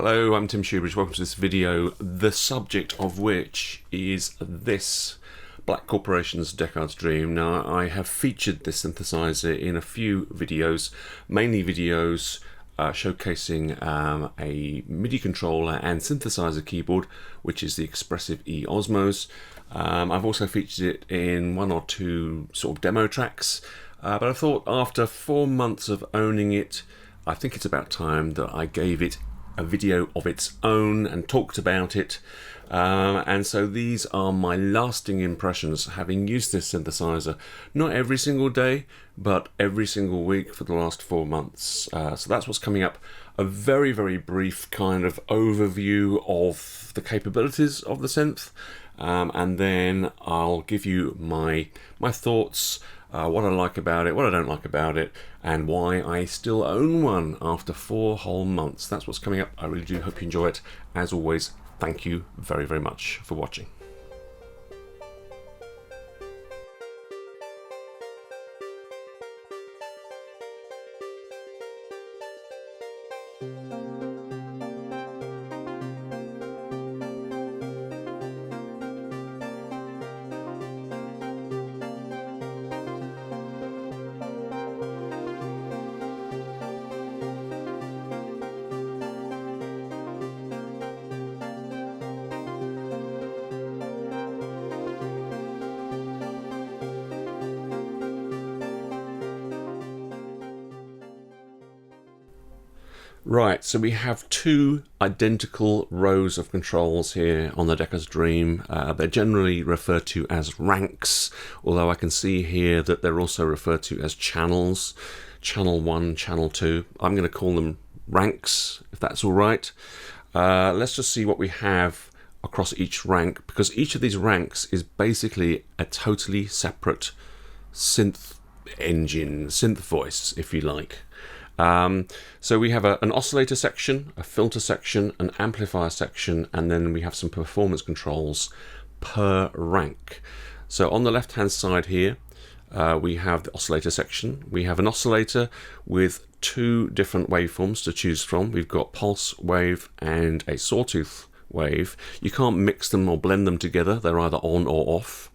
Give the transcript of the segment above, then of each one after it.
Hello, I'm Tim Shoebridge. Welcome to this video, the subject of which is this Black Corporation's Deckard's Dream. Now, I have featured this synthesizer in a few videos, mainly videos showcasing a MIDI controller and synthesizer keyboard, which is the Expressive E Osmos. I've also featured it in one or two sort of demo tracks, but I thought after 4 months of owning it, I think it's about time that I gave it a video of its own and talked about it. And so these are my lasting impressions, having used this synthesizer not every single day, but every single week for the last 4 months. So that's what's coming up. A very, very brief kind of overview of the capabilities of the synth. And then I'll give you my thoughts, what I like about it, what I don't like about it, and why I still own one after 4 whole months. That's what's coming up. I really do hope you enjoy it. As always, thank you very, very much for watching. Right, so we have two identical rows of controls here on the Deckard's Dream. They're generally referred to as ranks, although I can see here that they're also referred to as channels. Channel 1, Channel 2. I'm going to call them ranks, if that's all right. Let's just see what we have across each rank, because each of these ranks is basically a totally separate synth engine, synth voice, if you like. So we have an oscillator section, a filter section, an amplifier section, and then we have some performance controls per rank. So on the left hand side here, we have the oscillator section. We have an oscillator with two different waveforms to choose from. We've got pulse wave and a sawtooth wave. You can't mix them or blend them together. They're either on or off.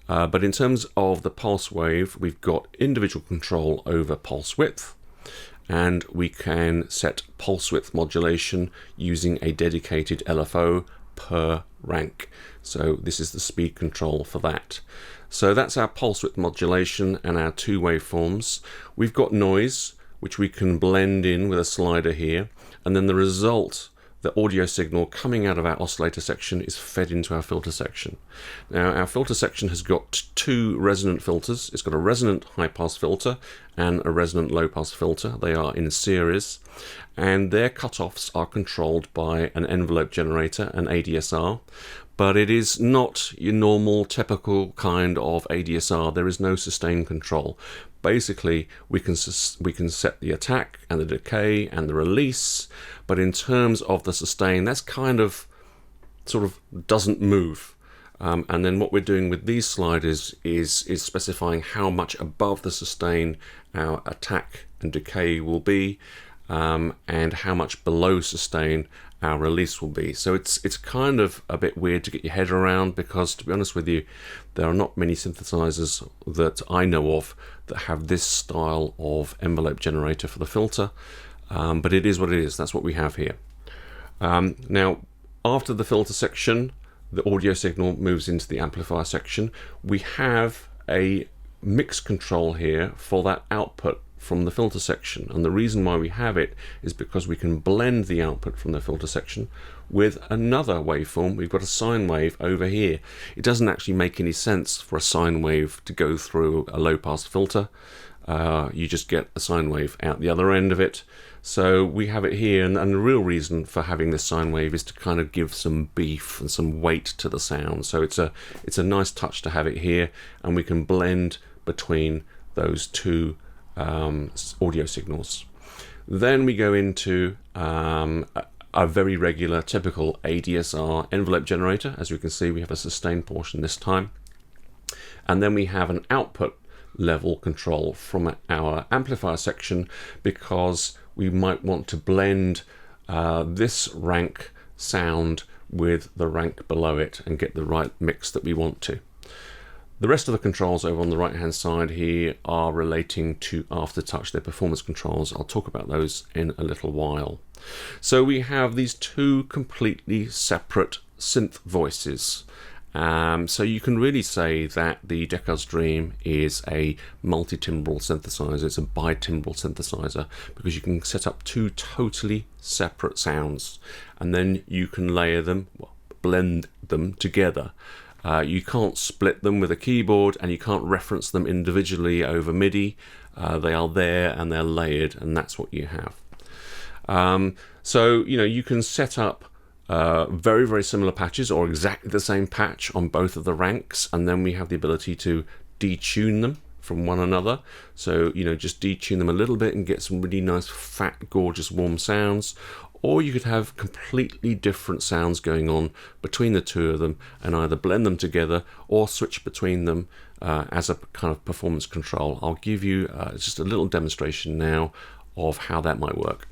But in terms of the pulse wave, we've got individual control over pulse width, and we can set pulse width modulation using a dedicated LFO per rank. So this is the speed control for that. So that's our pulse width modulation and our two waveforms. We've got noise, which we can blend in with a slider here, and then the result, the audio signal coming out of our oscillator section, is fed into our filter section. Now, our filter section has got two resonant filters. It's got a resonant high-pass filter and a resonant low-pass filter. They are in series, and their cutoffs are controlled by an envelope generator, an ADSR, but it is not your normal, typical kind of ADSR. There is no sustain control. Basically, we can set the attack and the decay and the release, but in terms of the sustain, that's kind of sort of doesn't move. And then what we're doing with these sliders is specifying how much above the sustain our attack and decay will be, and how much below sustain our release will be. So it's kind of a bit weird to get your head around, because to be honest with you, there are not many synthesizers that I know of that have this style of envelope generator for the filter, but it is what it is. That's what we have here. Now, after the filter section, the audio signal moves into the amplifier section. We have a mix control here for that output from the filter section, and the reason why we have it is because we can blend the output from the filter section with another waveform. We've got a sine wave over here. It doesn't actually make any sense for a sine wave to go through a low pass filter. You just get a sine wave out the other end of it. So we have it here, and the real reason for having this sine wave is to kind of give some beef and some weight to the sound. So it's a nice touch to have it here, and we can blend between those two audio signals. Then we go into a very regular, typical ADSR envelope generator. As you can see, we have a sustain portion this time, and then we have an output level control from our amplifier section, because we might want to blend this rank sound with the rank below it and get the right mix that we want to. The rest of the controls over on the right hand side here are relating to aftertouch. They're performance controls. I'll talk about those in a little while. So we have these two completely separate synth voices. So you can really say that the Deckard's Dream is a multi-timbral synthesizer. It's a bi-timbral synthesizer because you can set up two totally separate sounds and then you can layer them, well, blend them together. You can't split them with a keyboard and you can't reference them individually over MIDI. They are there and they're layered, and that's what you have. So, you can set up very, very similar patches or exactly the same patch on both of the ranks, and then we have the ability to detune them from one another. So, just detune them a little bit and get some really nice, fat, gorgeous, warm sounds. Or you could have completely different sounds going on between the two of them and either blend them together or switch between them as a kind of performance control. I'll give you just a little demonstration now of how that might work.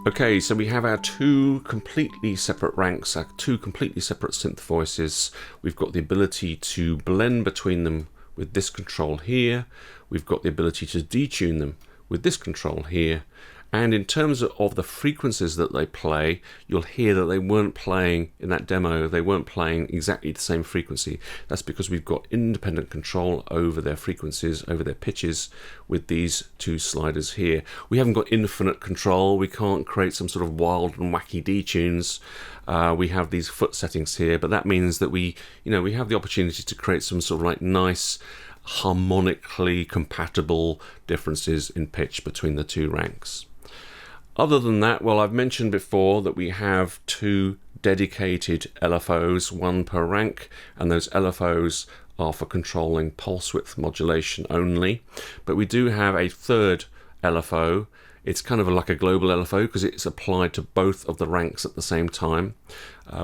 Okay, so we have our two completely separate ranks, our two completely separate synth voices. We've got the ability to blend between them with this control here. We've got the ability to detune them with this control here. And in terms of the frequencies that they play, you'll hear that they weren't playing in that demo, they weren't playing exactly the same frequency. That's because we've got independent control over their frequencies, over their pitches with these two sliders here. We haven't got infinite control. We can't create some sort of wild and wacky detunes. We have these foot settings here, but that means that we have the opportunity to create some sort of like nice, harmonically compatible differences in pitch between the two ranks. Other than that, well, I've mentioned before that we have two dedicated LFOs, one per rank, and those LFOs are for controlling pulse width modulation only. But we do have a third LFO. It's kind of like a global LFO because it's applied to both of the ranks at the same time.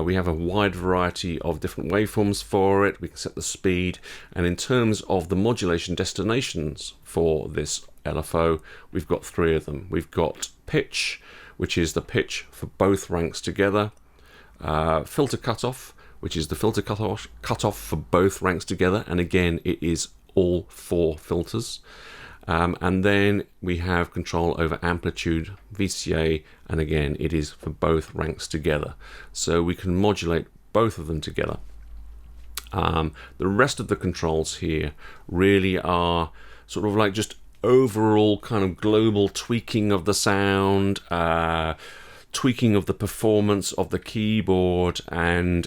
We have a wide variety of different waveforms for it. We can set the speed, and in terms of the modulation destinations for this LFO, we've got three of them. We've got pitch, which is the pitch for both ranks together, filter cutoff, which is the filter cutoff for both ranks together, and again it is all four filters. And then we have control over amplitude, VCA, and again it is for both ranks together. So we can modulate both of them together. The rest of the controls here really are sort of like just overall kind of global tweaking of the sound, tweaking of the performance of the keyboard, and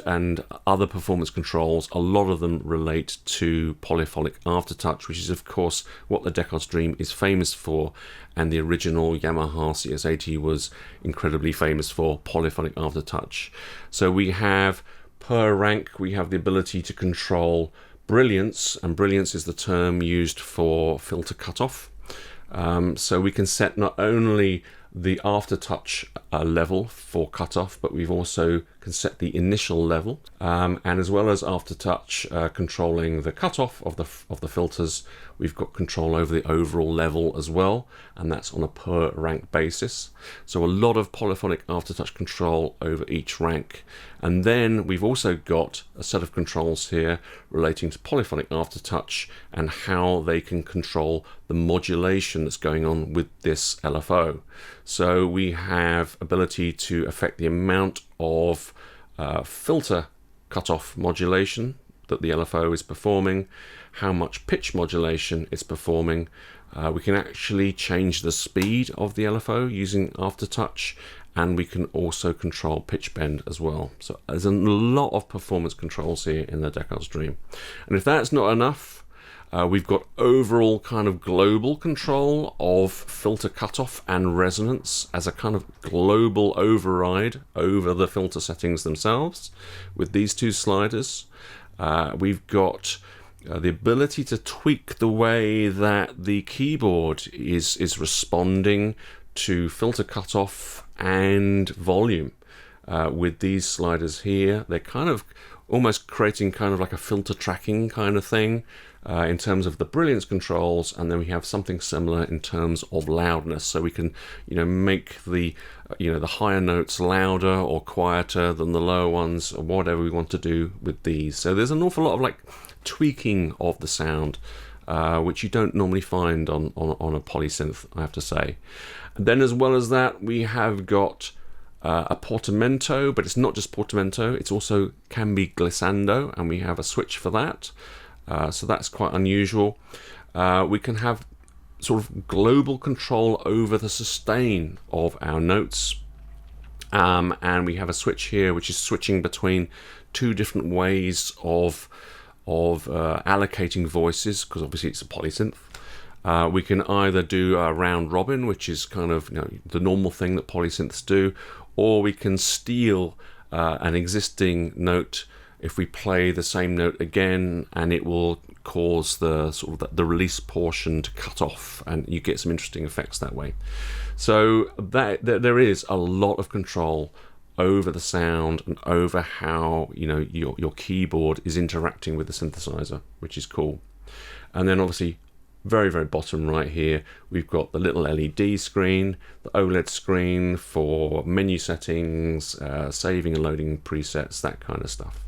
other performance controls. A lot of them relate to polyphonic aftertouch, which is of course what the Deckard's Dream is famous for, and the original Yamaha CS80 was incredibly famous for polyphonic aftertouch. So we have per rank, we have the ability to control brilliance, and brilliance is the term used for filter cutoff. So we can set not only the aftertouch level for cutoff, but we've also can set the initial level, and as well as aftertouch controlling the cutoff of the filters, we've got control over the overall level as well, and that's on a per rank basis. So a lot of polyphonic aftertouch control over each rank. And then we've also got a set of controls here relating to polyphonic aftertouch and how they can control the modulation that's going on with this LFO. So we have ability to affect the amount of filter cutoff modulation that the LFO is performing, how much pitch modulation it's performing. We can actually change the speed of the LFO using aftertouch, and we can also control pitch bend as well. So there's a lot of performance controls here in the Deckard's Dream. And if that's not enough, we've got overall kind of global control of filter cutoff and resonance as a kind of global override over the filter settings themselves with these two sliders. We've got the ability to tweak the way that the keyboard is responding to filter cutoff and volume with these sliders here. They're kind of almost creating kind of like a filter tracking kind of thing in terms of the brilliance controls, and then we have something similar in terms of loudness. So we can, make the the higher notes louder or quieter than the lower ones, or whatever we want to do with these. So there's an awful lot of like tweaking of the sound, which you don't normally find on a polysynth, I have to say. And then as well as that, we have got a portamento, but it's not just portamento, it's also can be glissando, and we have a switch for that. So that's quite unusual. We can have sort of global control over the sustain of our notes. And we have a switch here, which is switching between two different ways of allocating voices, because obviously it's a polysynth. We can either do a round robin, which is kind of the normal thing that polysynths do, or we can steal an existing note if we play the same note again, and it will cause the sort of the release portion to cut off, and you get some interesting effects that way. So there is a lot of control over the sound and over how your keyboard is interacting with the synthesizer, which is cool. And then obviously very, very bottom right here, we've got the little LED screen, the OLED screen for menu settings, saving and loading presets, that kind of stuff.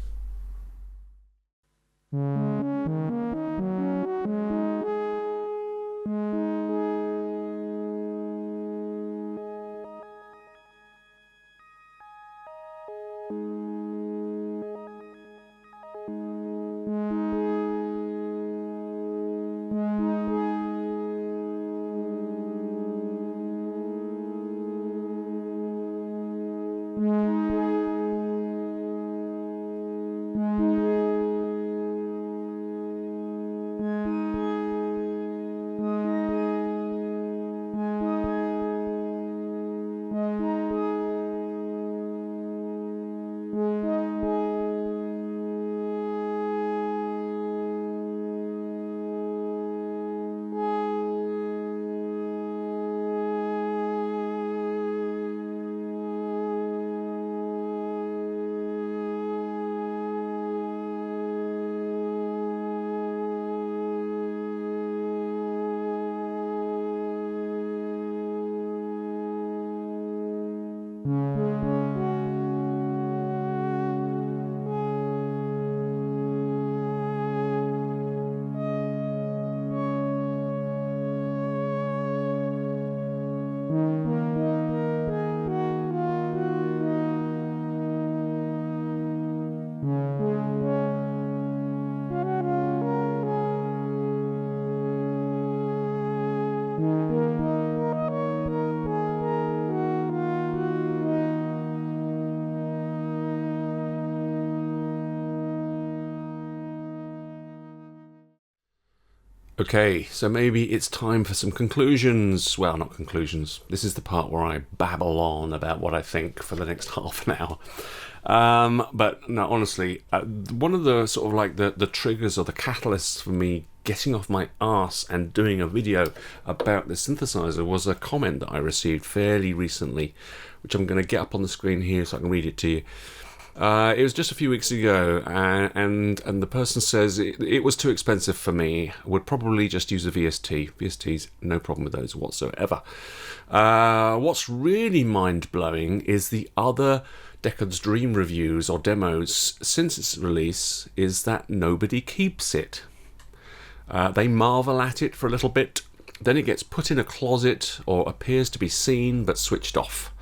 Okay, so maybe it's time for some conclusions. Well, not conclusions. This is the part where I babble on about what I think for the next half an hour. But no, honestly, one of the sort of like the triggers or the catalysts for me getting off my arse and doing a video about the synthesizer was a comment that I received fairly recently, which I'm going to get up on the screen here so I can read it to you. It was just a few weeks ago, and the person says it was too expensive for me. Would probably just use a VST. VSTs, no problem with those whatsoever. What's really mind-blowing is the other Deckard's Dream reviews or demos since its release is that nobody keeps it. They marvel at it for a little bit, then it gets put in a closet or appears to be seen but switched off.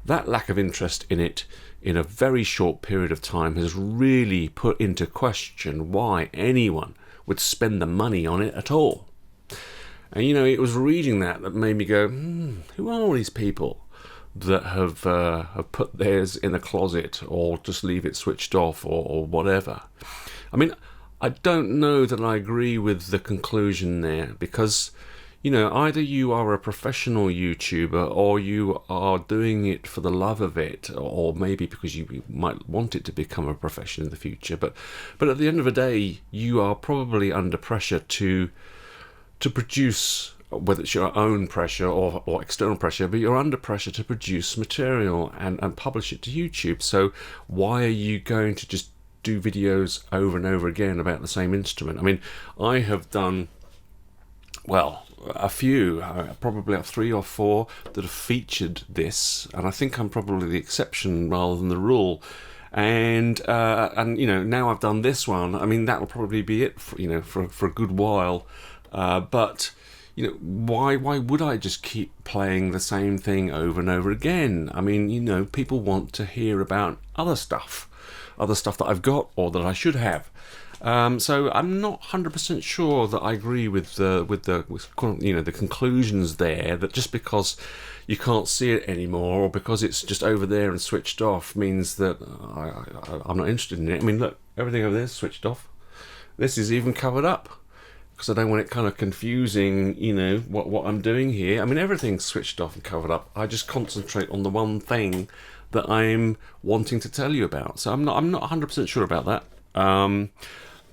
That lack of interest in it in a very short period of time has really put into question why anyone would spend the money on it at all. And it was reading that made me go, who are all these people that have put theirs in a closet or just leave it switched off or whatever? I mean, I don't know that I agree with the conclusion there, because either you are a professional YouTuber or you are doing it for the love of it, or maybe because you might want it to become a profession in the future. But at the end of the day, you are probably under pressure to produce, whether it's your own pressure or external pressure, but you're under pressure to produce material and publish it to YouTube. So why are you going to just do videos over and over again about the same instrument? I mean, I have done, well, a few, probably like 3 or 4 that have featured this, and I think I'm probably the exception rather than the rule. And now I've done this one. I mean, that will probably be it for a good while. But why would I just keep playing the same thing over and over again? I mean, people want to hear about other stuff that I've got or that I should have. So I'm not 100% sure that I agree with the conclusions there, that just because you can't see it anymore or because it's just over there and switched off means that I'm not interested in it. I mean, look, everything over there is switched off. This is even covered up because I don't want it kind of confusing, what I'm doing here. I mean, everything's switched off and covered up. I just concentrate on the one thing that I'm wanting to tell you about. So I'm not 100% sure about that.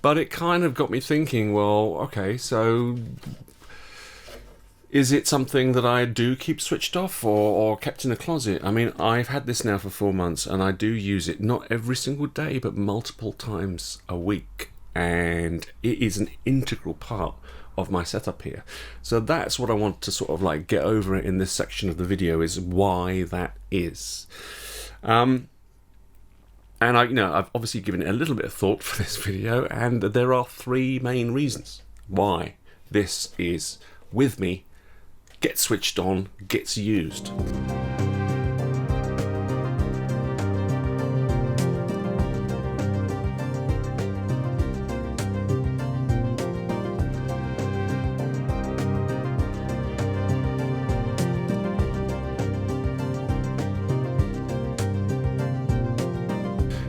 But it kind of got me thinking, well, okay, so is it something that I do keep switched off or kept in a closet? I mean, I've had this now for 4 months and I do use it, not every single day, but multiple times a week. And it is an integral part of my setup here. So that's what I want to sort of like get over in this section of the video, is why that is. And I've obviously given it a little bit of thought for this video, and there are 3 main reasons why this is with me, gets switched on, gets used.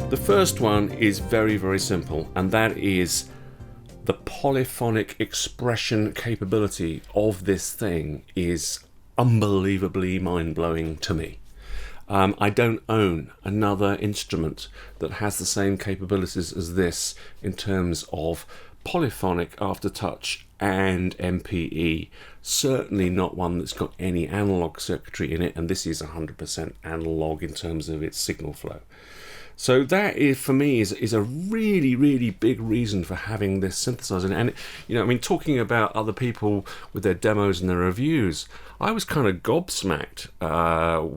The first one is very, very simple, and that is the polyphonic expression capability of this thing is unbelievably mind-blowing to me. I don't own another instrument that has the same capabilities as this in terms of polyphonic aftertouch and MPE. Certainly not one that's got any analog circuitry in it, and this is 100% analog in terms of its signal flow. So that is, for me, is a really, really big reason for having this synthesizer. And talking about other people with their demos and their reviews, I was kind of gobsmacked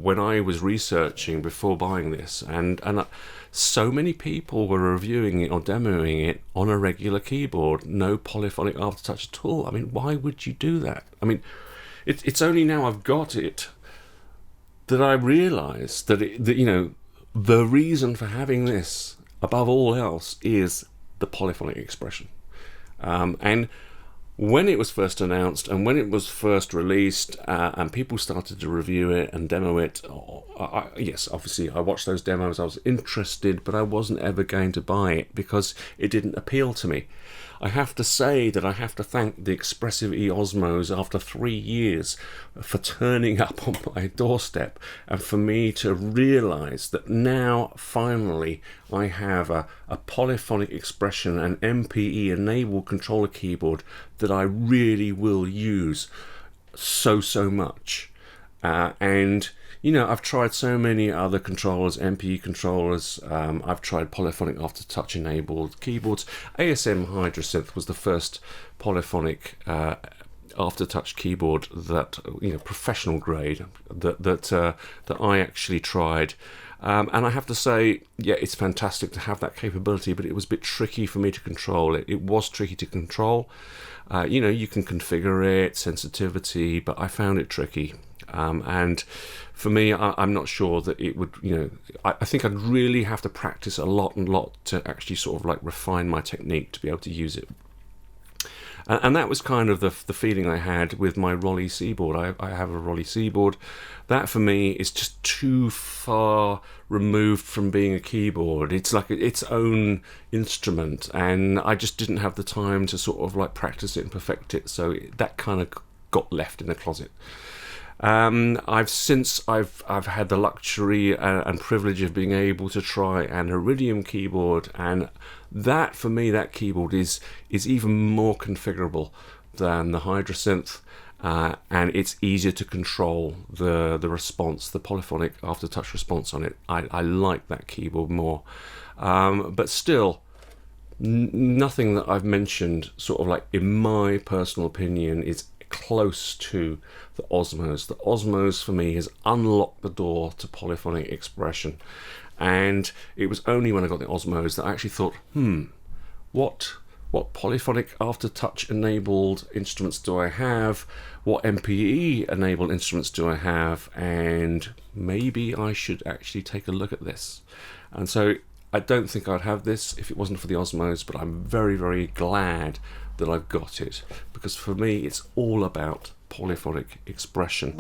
when I was researching before buying this, and so many people were reviewing it or demoing it on a regular keyboard, no polyphonic aftertouch at all. I mean, why would you do that? I mean, it's only now I've got it that I realise that the reason for having this, above all else, is the polyphonic expression. And when it was first announced and when it was first released and people started to review it and demo it, yes, obviously I watched those demos, I was interested, but I wasn't ever going to buy it because it didn't appeal to me. I have to say that I have to thank the Expressive E Osmos after 3 years for turning up on my doorstep and for me to realise that now finally I have a polyphonic expression and MPE enabled controller keyboard that I really will use so much. And you know, I've tried so many other controllers, MPE controllers. I've tried polyphonic aftertouch enabled keyboards. ASM Hydrasynth was the first polyphonic aftertouch keyboard that, you know, professional grade that I actually tried. And I have to say, yeah, it's fantastic to have that capability, but it was a bit tricky for me to control it. It was tricky to control. You know, you can configure it, sensitivity, but I found it tricky. And for me, I'm not sure that it would, you know, I think I'd really have to practice a lot to actually sort of like refine my technique to be able to use it. And that was kind of the feeling I had with my Rolly Seaboard. I have a Rolly Seaboard. That for me is just too far removed from being a keyboard. It's like its own instrument, and I just didn't have the time to sort of like practice it and perfect it. So that kind of got left in the closet. I've had the luxury and privilege of being able to try an Iridium keyboard, and that for me, that keyboard is even more configurable than the Hydrasynth, and it's easier to control the response, the polyphonic aftertouch response on it. I like that keyboard more, but still, nothing that I've mentioned, sort of like in my personal opinion, is close to the Osmos. The Osmos for me has unlocked the door to polyphonic expression, and it was only when I got the Osmos that I actually thought, what polyphonic aftertouch enabled instruments do I have? What MPE enabled instruments do I have? And maybe I should actually take a look at this. And so I don't think I'd have this if it wasn't for the Osmos, but I'm very, very glad that I've got it, because for me it's all about polyphonic expression.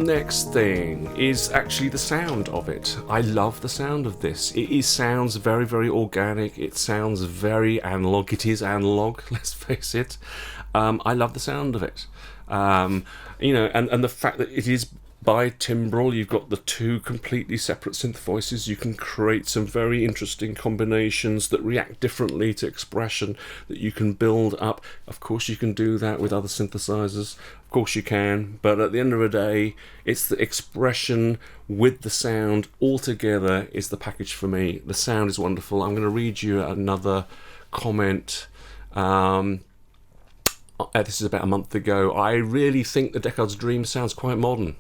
Next thing is actually the sound of it. I love the sound of this. It sounds very, very organic. It sounds very analog. It is analog, let's face it. I love the sound of it. You know, and the fact that it is bitimbral, you've got the two completely separate synth voices. You can create some very interesting combinations that react differently to expression that you can build up. Of course you can do that with other synthesizers, of course you can, but at the end of the day, it's the expression with the sound all together is the package for me. The sound is wonderful. I'm going to read you another comment. This is about a month ago. I really think the Deckard's Dream sounds quite modern.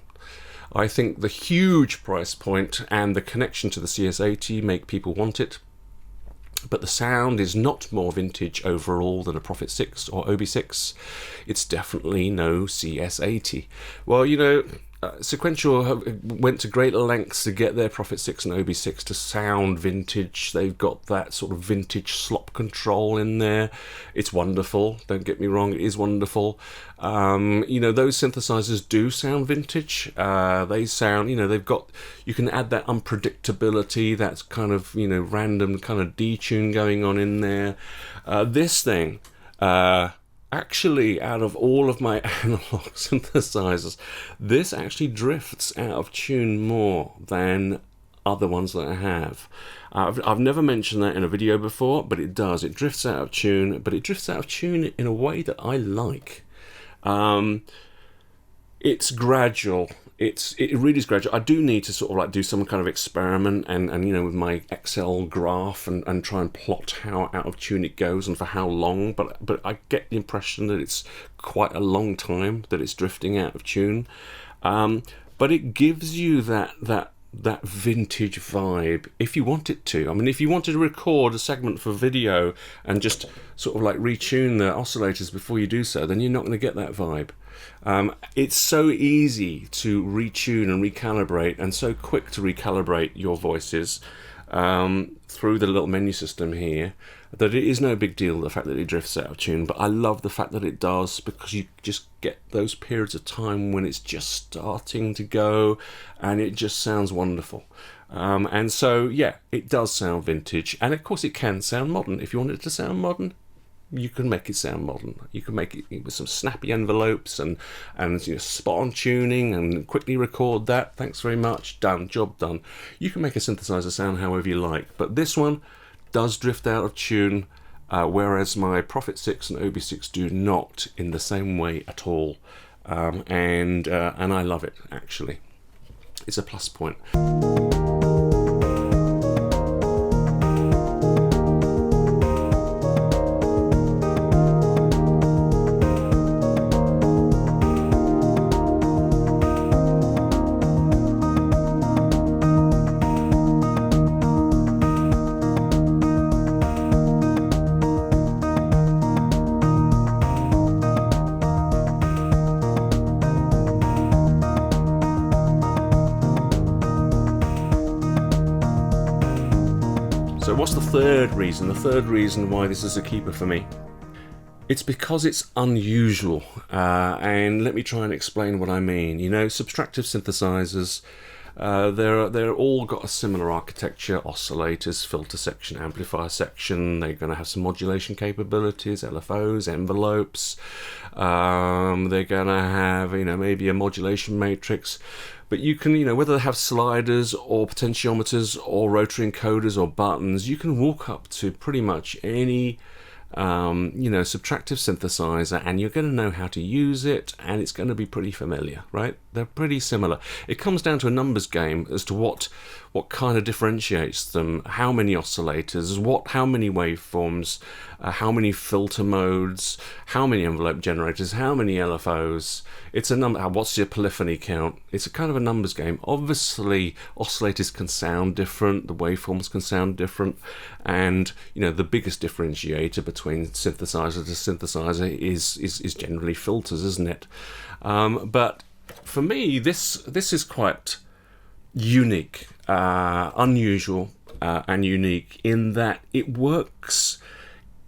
I think the huge price point and the connection to the CS80 make people want it, but the sound is not more vintage overall than a Prophet 6 or OB6. It's definitely no CS80. Well, you know, Sequential went to great lengths to get their Prophet 6 and OB6 to sound vintage. They've got that sort of vintage slop control in there. It's wonderful, don't get me wrong, it is wonderful. You know, those synthesizers do sound vintage. They sound, you know, they've got, you can add that unpredictability, that's kind of, you know, random kind of detune going on in there. This thing, actually, out of all of my analog synthesizers, this actually drifts out of tune more than other ones that I have. I've never mentioned that in a video before, but it does. It drifts out of tune, but it drifts out of tune in a way that I like. It's gradual. It really is gradual. I do need to sort of like do some kind of experiment and you know, with my Excel graph and try and plot how out of tune it goes and for how long, but I get the impression that it's quite a long time that it's drifting out of tune. But it gives you that vintage vibe if you want it to. I mean, if you wanted to record a segment for video and just sort of like retune the oscillators before you do so, then you're not going to get that vibe. It's so easy to retune and recalibrate, and so quick to recalibrate your voices through the little menu system here. that it is no big deal, the fact that it drifts out of tune, but I love the fact that it does, because you just get those periods of time when it's just starting to go and it just sounds wonderful. And so, yeah, it does sound vintage, and of course it can sound modern. If you want it to sound modern, you can make it sound modern. You can make it with some snappy envelopes and spot on tuning and quickly record that. Thanks very much. Done. Job done. You can make a synthesizer sound however you like, but this one does drift out of tune, whereas my Prophet 6 and OB6 do not in the same way at all. And I love it, actually. It's a plus point. So what's the third reason? The third reason why this is a keeper for me? It's because it's unusual, and let me try and explain what I mean. You know, subtractive synthesizers, they're all got a similar architecture: oscillators, filter section, amplifier section. They're going to have some modulation capabilities, LFOs, envelopes. They're going to have, maybe a modulation matrix. But you can, whether they have sliders or potentiometers or rotary encoders or buttons, you can walk up to pretty much any subtractive synthesizer, and you're going to know how to use it, and it's going to be pretty familiar, right? They're pretty similar. It comes down to a numbers game as to what kind of differentiates them: how many oscillators, how many waveforms, how many filter modes, how many envelope generators, how many LFOs. It's a number. What's your polyphony count? It's a kind of a numbers game. Obviously, oscillators can sound different, the waveforms can sound different, and the biggest differentiator between synthesizer to synthesizer is generally filters, isn't it? But for me, this is quite unique, unusual, and unique in that it works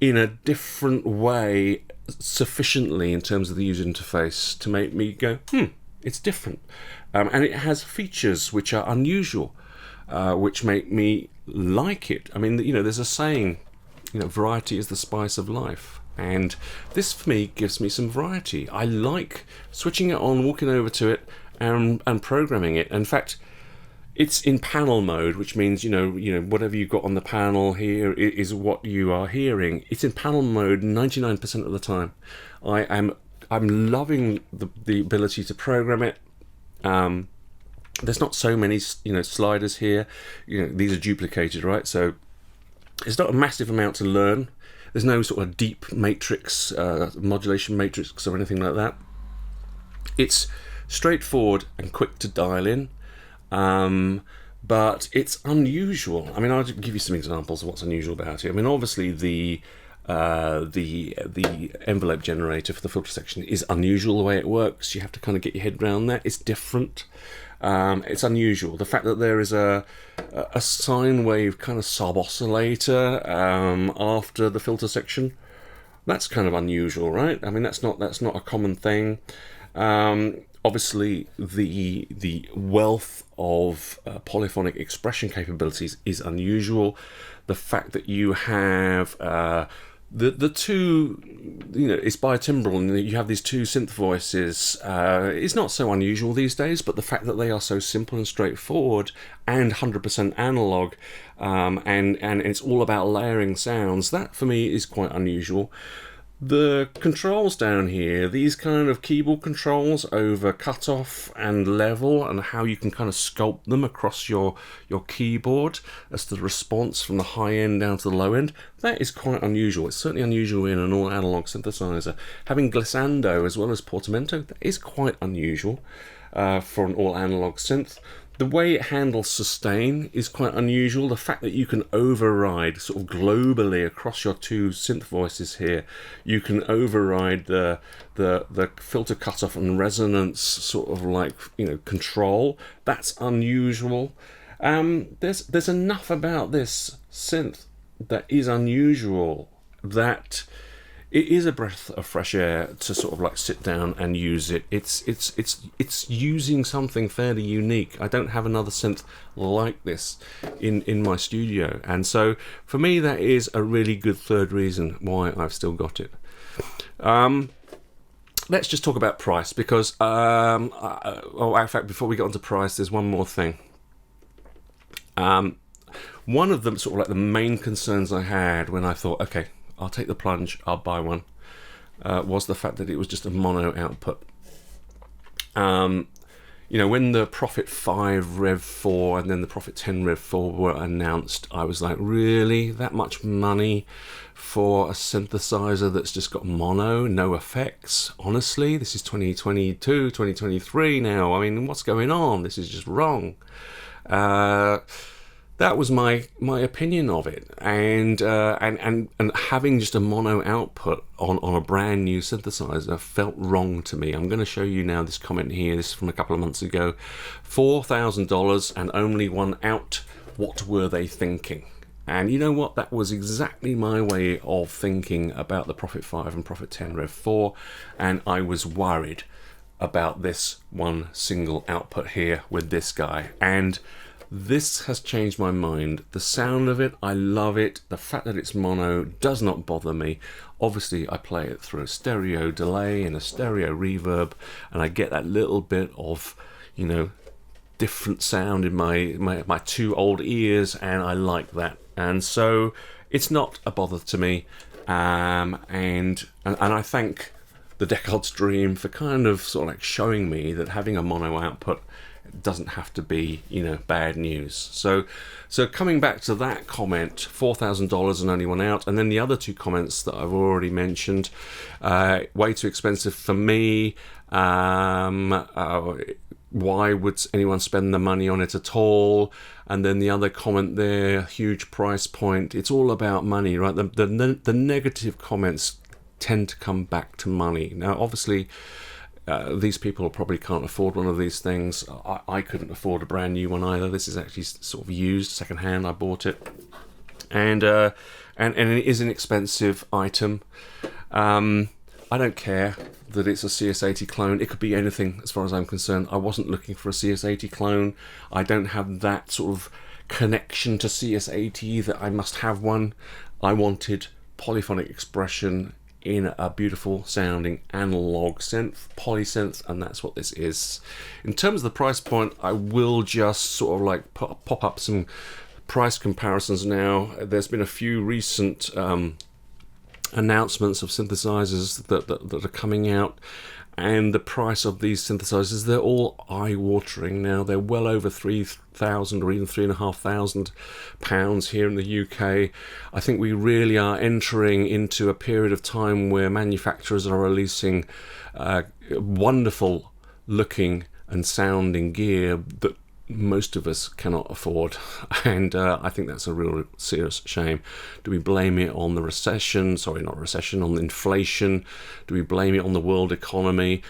in a different way sufficiently in terms of the user interface to make me go, it's different. And it has features which are unusual, which make me like it. I mean, there's a saying, variety is the spice of life. And this, for me, gives me some variety. I like switching it on, walking over to it, and programming it. In fact, it's in panel mode, which means whatever you've got on the panel here is what you are hearing. It's in panel mode 99% of the time. I'm loving the ability to program it. There's not so many sliders here. These are duplicated, right? So it's not a massive amount to learn. There's no sort of deep matrix, modulation matrix or anything like that. It's straightforward and quick to dial in. But it's unusual. I mean, I'll give you some examples of what's unusual about it. I mean, obviously the envelope generator for the filter section is unusual the way it works. You have to kind of get your head around that. It's different. It's unusual. The fact that there is a sine wave kind of sub oscillator after the filter section, that's kind of unusual, right? I mean, that's not a common thing. Obviously, the wealth of polyphonic expression capabilities is unusual. The fact that you have the two, it's bitimbral, and you have these two synth voices is not so unusual these days. But the fact that they are so simple and straightforward and 100% analog, and it's all about layering sounds, that for me is quite unusual. The controls down here, these kind of keyboard controls over cutoff and level, and how you can kind of sculpt them across your keyboard as the response from the high end down to the low end, that is quite unusual. It's certainly unusual in an all analog synthesizer. Having glissando as well as portamento, that is quite unusual for an all analog synth. The way it handles sustain is quite unusual. The fact that you can override sort of globally across your two synth voices here, you can override the filter cutoff and resonance sort of control. That's unusual. There's enough about this synth that is unusual, that it is a breath of fresh air to sort of like sit down and use it. It's using something fairly unique. I don't have another synth like this in my studio, and so for me that is a really good third reason why I've still got it. Let's just talk about price, because in fact, before we get onto price, there's one more thing. One of them, sort of like the main concerns I had when I thought, okay, I'll take the plunge, I'll buy one, was the fact that it was just a mono output. When the Prophet 5 Rev 4 and then the Prophet 10 Rev 4 were announced, I was like, really? That much money for a synthesizer that's just got mono, no effects? Honestly, this is 2022, 2023 now. I mean, what's going on? This is just wrong. That was my opinion of it, and having just a mono output on a brand new synthesizer felt wrong to me. I'm going to show you now this comment here. This is from a couple of months ago. $4,000 and only one out. What were they thinking? And you know what? That was exactly my way of thinking about the Prophet 5 and Prophet 10 Rev 4, and I was worried about this one single output here with this guy, and this has changed my mind. The sound of it, I love it. The fact that it's mono does not bother me. Obviously, I play it through a stereo delay and a stereo reverb, and I get that little bit of, different sound in my two old ears, and I like that. And so it's not a bother to me. And I thank the Deckard's Dream for kind of sort of like showing me that having a mono output doesn't have to be, bad news. So coming back to that comment, $4,000 and only one out, and then the other two comments that I've already mentioned, way too expensive for me. Why would anyone spend the money on it at all? And then the other comment there, huge price point. It's all about money, right? The negative comments tend to come back to money. Now, obviously, these people probably can't afford one of these things. I couldn't afford a brand new one either. This is actually sort of used, secondhand. I bought it, and it is an expensive item. I don't care that it's a CS80 clone. It could be anything as far as I'm concerned. I wasn't looking for a CS80 clone. I don't have that sort of connection to CS80 that I must have one. I wanted polyphonic expression in a beautiful sounding analog synth, polysynth, and that's what this is. In terms of the price point, I will just sort of like pop up some price comparisons now. There's been a few recent announcements of synthesizers that are coming out, and the price of these synthesizers, they're all eye-watering now. They're well over £3,000 or even £3,500 here in the UK. I think we really are entering into a period of time where manufacturers are releasing wonderful looking and sounding gear that most of us cannot afford, and I think that's a real serious shame. Do we blame it on the recession? Sorry, not recession, on inflation? Do we blame it on the world economy?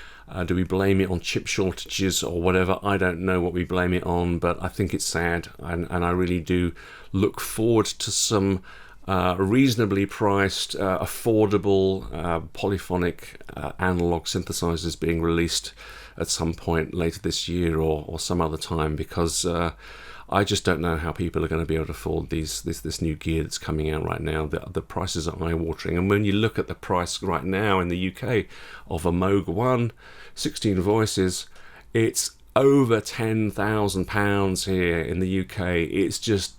Do we blame it on chip shortages or whatever? I don't know what we blame it on, but I think it's sad, and I really do look forward to some reasonably priced, affordable, polyphonic analog synthesizers being released at some point later this year or some other time, because I just don't know how people are going to be able to afford this new gear that's coming out right now. The prices are eye-watering, and when you look at the price right now in the UK of a Moog 1, 16 voices, it's over £10,000 here in the UK. It's just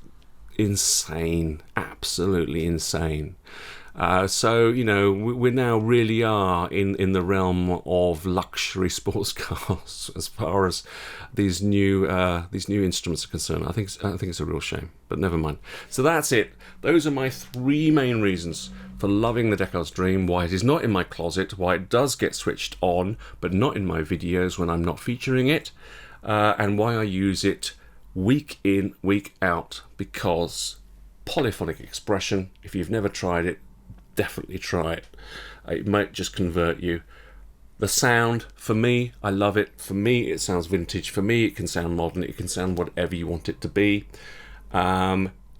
insane, absolutely insane. So we now really are in the realm of luxury sports cars as far as these new instruments are concerned. I think it's a real shame, but never mind. So that's it. Those are my three main reasons for loving the Deckard's Dream. Why it is not in my closet. Why it does get switched on, but not in my videos when I'm not featuring it, and why I use it week in, week out. Because polyphonic expression, if you've never tried it, definitely try it. It might just convert you. The sound, for me, I love it. For me, it sounds vintage. For me, it can sound modern. It can sound whatever you want it to be.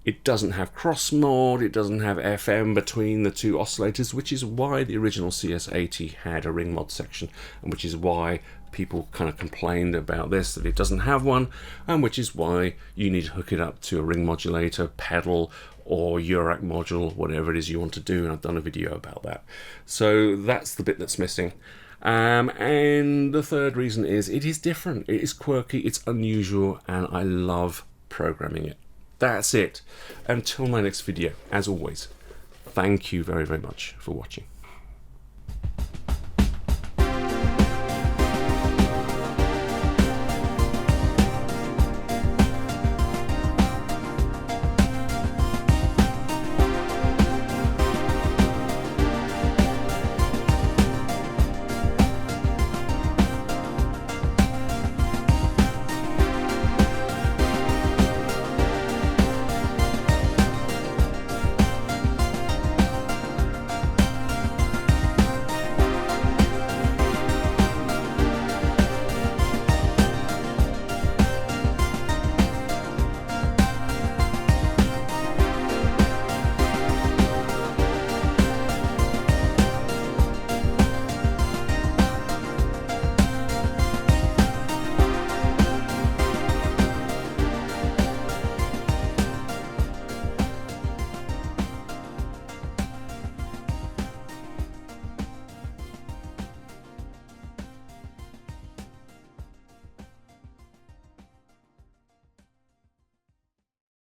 It doesn't have cross mode, it doesn't have FM between the two oscillators, which is why the original CS80 had a ring mod section, and which is why people kind of complained about this, that it doesn't have one, and which is why you need to hook it up to a ring modulator, pedal, or URAC module, whatever it is you want to do, and I've done a video about that. So that's the bit that's missing. And the third reason is it is different, it is quirky, it's unusual, and I love programming it. That's it. Until my next video, as always, thank you very, very much for watching.